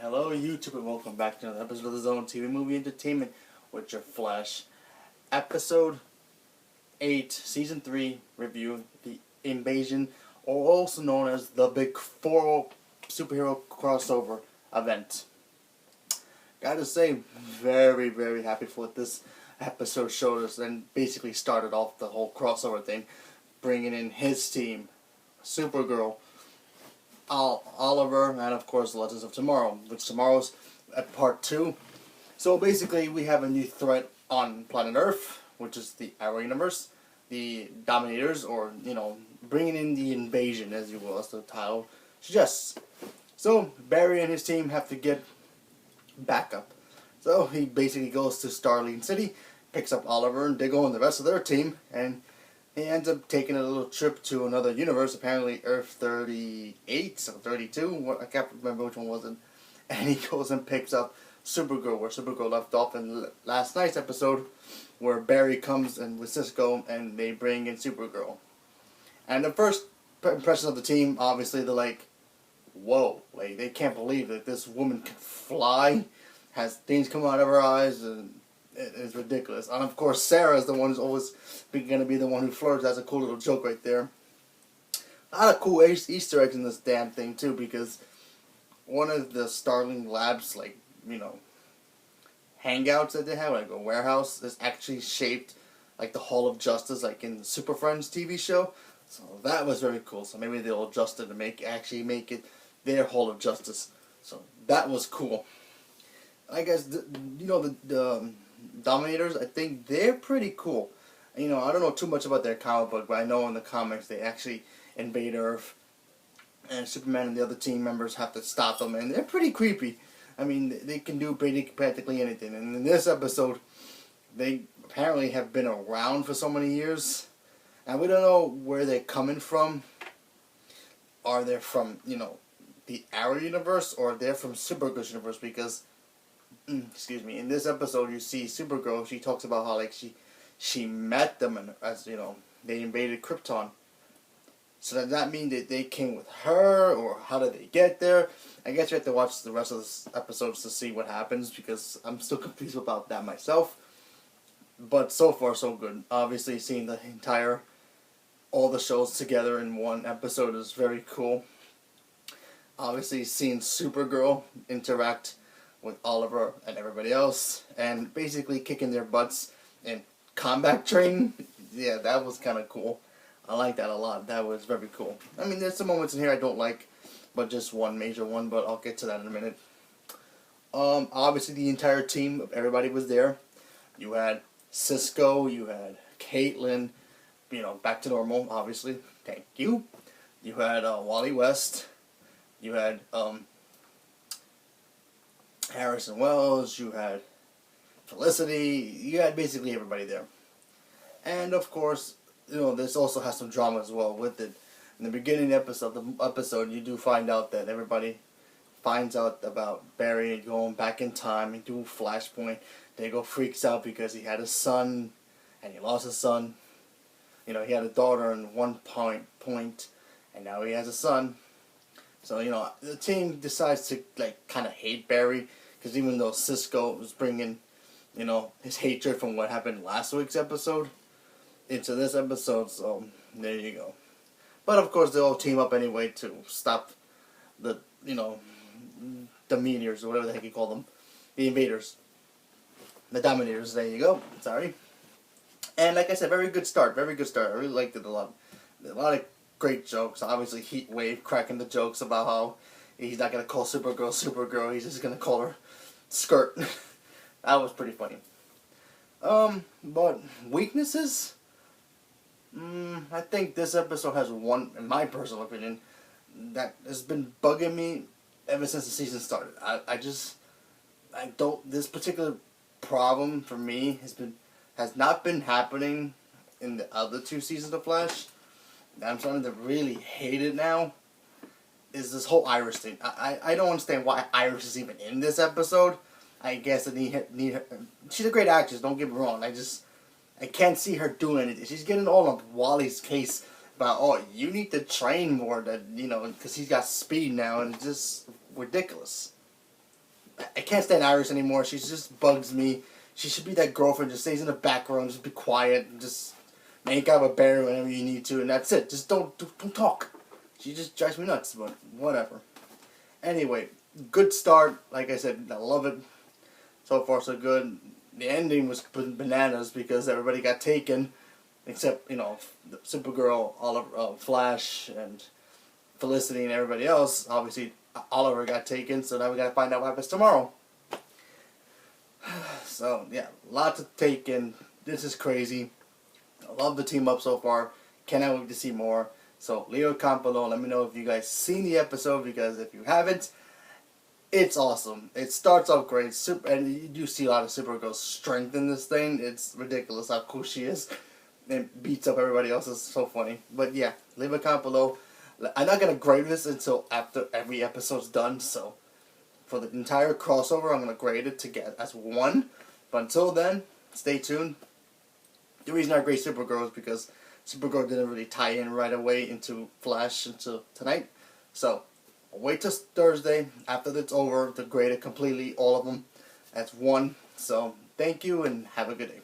Hello YouTube and welcome back to another episode of the Zone TV Movie Entertainment with your Flash. Episode 8, Season 3 review, The Invasion, or also known as the Big 4 superhero crossover event. Gotta say, very, very happy for what this episode showed us and basically started off the whole crossover thing, bringing in his team, Supergirl, Oliver, and of course Legends of Tomorrow, which tomorrow's at part 2. So basically we have a new threat on planet Earth, which is the Arrow Universe, the Dominators, or, bringing in the invasion, as you will, as the title suggests. So Barry and his team have to get backup. So he basically goes to Starling City, picks up Oliver and Diggle and the rest of their team, and he ends up taking a little trip to another universe, apparently Earth 38 or 32, I can't remember which one was it. And he goes and picks up Supergirl, where Supergirl left off in last night's episode, where Barry comes in with Cisco and they bring in Supergirl. And the first impression of the team, obviously, they're like, whoa, like they can't believe that this woman can fly, has things come out of her eyes, and it's ridiculous. And of course, Sarah is the one who's always going to be the one who flirts. That's a cool little joke right there. A lot of cool Easter eggs in this damn thing too, because one of the Starling Labs, hangouts that they have, like a warehouse, is actually shaped like the Hall of Justice, like in the Super Friends TV show. So that was very cool. So maybe they'll adjust it to make it their Hall of Justice. So that was cool. I guess the Dominators, I think they're pretty cool. I don't know too much about their comic book, but I know in the comics they actually invade Earth, and Superman and the other team members have to stop them, and they're pretty creepy. I mean, they can do practically anything. And in this episode, they apparently have been around for so many years, and we don't know where they're coming from. Are they from, the Arrow universe, or they're from Supergirl's universe? Because excuse me, in this episode you see Supergirl, she talks about how she met them, and as they invaded Krypton. So does that mean that they came with her, or how did they get there? I guess you have to watch the rest of the episodes to see what happens, because I'm still confused about that myself. But so far so good. Obviously seeing all the shows together in one episode is very cool. Obviously seeing Supergirl interact with Oliver and everybody else, and basically kicking their butts in combat training. Yeah, that was kind of cool. I like that a lot. That was very cool. I mean, there's some moments in here I don't like, but just one major one, but I'll get to that in a minute. Obviously the entire team of everybody was there. You had Cisco, you had Caitlin, back to normal, obviously. Thank you. You had Wally West. You had Harrison Wells, you had Felicity, you had basically everybody there. And of course, this also has some drama as well with it. In the beginning of the episode, you do find out that everybody finds out about Barry going back in time and doing Flashpoint. Diggle freaks out because he had a son, and he lost his son. He had a daughter in one point, and now he has a son. So, the team decides to, kind of hate Barry, because even though Cisco was bringing, his hatred from what happened last week's episode into this episode, so there you go. But, of course, they all team up anyway to stop the, the meteors, or whatever the heck you call them, the invaders, the Dominators, there you go, sorry. And, like I said, very good start, I really liked it a lot. A lot of great jokes. Obviously, Heatwave cracking the jokes about how he's not going to call Supergirl, he's just going to call her Skirt. That was pretty funny. But weaknesses? I think this episode has one, in my personal opinion, that has been bugging me ever since the season started. This particular problem for me has not been happening in the other 2 seasons of Flash. I'm starting to really hate it now, is this whole Iris thing. I don't understand why Iris is even in this episode. I guess I need her. She's a great actress, don't get me wrong. I can't see her doing anything. She's getting all of Wally's case about, you need to train more, because he's got speed now, and it's just ridiculous. I can't stand Iris anymore. She just bugs me. She should be that girlfriend. Just stays in the background. Just be quiet. And just make out with Barry whenever you need to, and that's it. Just don't talk. She just drives me nuts. But whatever. Anyway, good start. Like I said, I love it. So far, so good. The ending was bananas because everybody got taken, except Supergirl, Oliver, Flash, and Felicity, and everybody else. Obviously, Oliver got taken, so now we gotta find out what happens tomorrow. So yeah, lots to take in. This is crazy. I love the team up so far. Cannot wait to see more. So Leo Campolo, let me know if you guys seen the episode, because if you haven't, it's awesome. It starts off great, and you do see a lot of Supergirl's strength in this thing. It's ridiculous how cool she is, and beats up everybody else. It's so funny. But yeah, Leo Campolo. I'm not gonna grade this until after every episode's done. So for the entire crossover, I'm gonna grade it to get as 1. But until then, stay tuned. The reason I grade Supergirl is because Supergirl didn't really tie in right away into Flash until tonight. So I'll wait till Thursday after it's over to grade it completely, all of them, as 1. So thank you and have a good day.